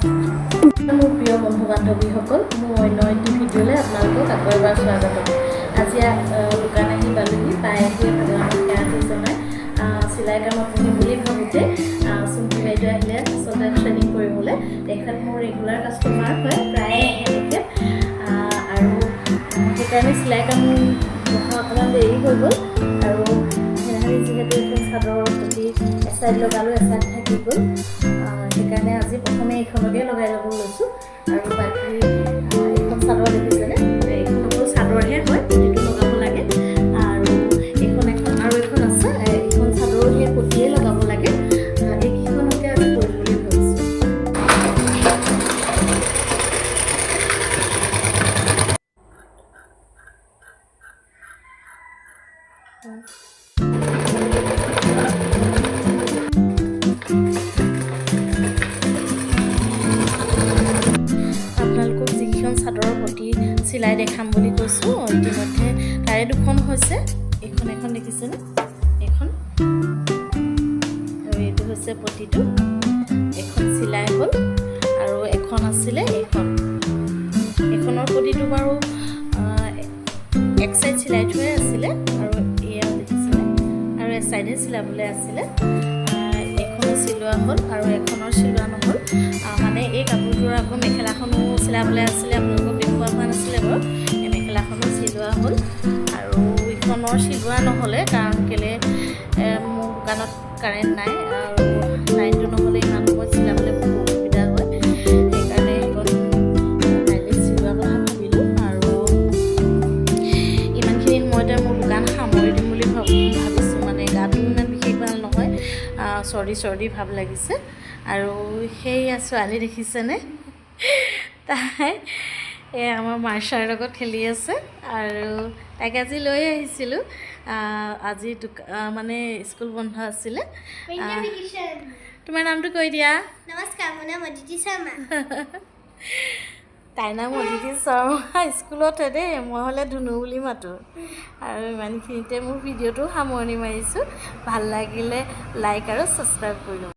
মোৰ প্ৰিয় বন্ধু বান্ধৱীসকল, মোৰ অন্য এটি ভিডিঅ'লৈ আপোনালোকক আকৌ এবাৰ স্বাগতম। আজি দোকান আহি পালোহি, পাই আহি ভগৱানক সেৱা জনাই চিলাই কামত বহিম বুলি ভাবোঁতে চুমকি বাইদেউ আহিলে আচলতে ট্ৰেইনিং কৰিবলৈ। তেখেত মোৰ ৰেগুলাৰ কাষ্টমাৰ হয়, প্ৰায়ে আহে তেখেত, আৰু সেইকাৰণে চিলাই কাম বহা অকণমান দেৰি হৈ গ'ল। আৰু সেইদিনাখনি যিহেতু এখন চাদৰৰ প্ৰতি এচাইড লগালোঁ, এচাইড থাকি গ'ল, সেইকাৰণে আজি প্ৰথমে এইখনকে লগাই ল'ব লৈছোঁ। আৰু বাকী এইখন চাদৰ দেখিছেনে, এইখন অকল চাদৰহে হয়, প্ৰতিটো লগাব লাগে। আৰু এইখন আৰু এখন আছে, এইখন চাদৰো সেই প্ৰতিয়ে লগাব লাগে। এইকেইখনকে আজি কৰিম বুলি ভাবিছোঁ। আপোনালোকক যিকেইখন চাদৰৰ প্ৰতি চিলাই দেখাম বুলি কৈছোঁ, ইতিমধ্যে তাৰে দুখন হৈছে। এইখন দেখিছেনে, এইখন, আৰু এইটো হৈছে প্ৰতিটো। এখন চিলাই হ'ল আৰু এখন আছিলে এইখনৰ প্ৰতিটো বাৰু এক চাইড চিলাই থোৱাই আছিলে, আৰু এয়া দেখিছিলে, আৰু এক চাইডে চিলাবলৈ আছিলে। এইখনো চিলোৱা হ'ল আৰু এখনৰ চিলোৱা নহ'ল, মানে এই কাপোৰটোৰ আকৌ মেখেলাখনো চিলাবলৈ আছিলে, আপোনালোকক দেখুওৱা হোৱা নাছিলে বাৰু। এই মেখেলাখনো চিলোৱা হ'ল আৰু এইখনৰ চিলোৱা নহ'লে, কাৰণ কেলৈ মোৰ দোকানত কাৰেণ্ট নাই, আৰু লাইনটো নহ'লে ইমান সময়ত চিলাবলৈ বহুত অসুবিধা হয়। সেইকাৰণে সেইখন কাইলৈ চিলোৱা কথা ভাবিলোঁ, আৰু ইমানখিনি সময়তে মোৰ দোকান সামৰি দিম বুলি ভাবিছোঁ। মানে গাটো ইমান বিশেষ ভাল নহয়, চৰ্দি ভাৱ লাগিছে। আৰু সেইয়া ছোৱালী দেখিছেনে, তাই আমাৰ মাৰ্চাৰ লগত খেলি আছে, আৰু তাইক আজি লৈ আহিছিলোঁ। আজি মানে স্কুল বন্ধ আছিলে। তোমাৰ নামটো কৈ দিয়া। নমস্কাৰ, মোৰ নাম অদিতি শৰ্মা। তাইৰ নাম অদিতি শৰ্মা, স্কুলতে দেই, মই হ'লে ধুনু বুলি মাতোঁ। আৰু ইমানখিনিতে মোৰ ভিডিঅ'টো সামৰণি মাৰিছোঁ। ভাল লাগিলে লাইক আৰু ছাবস্ক্ৰাইব কৰি ল'ব।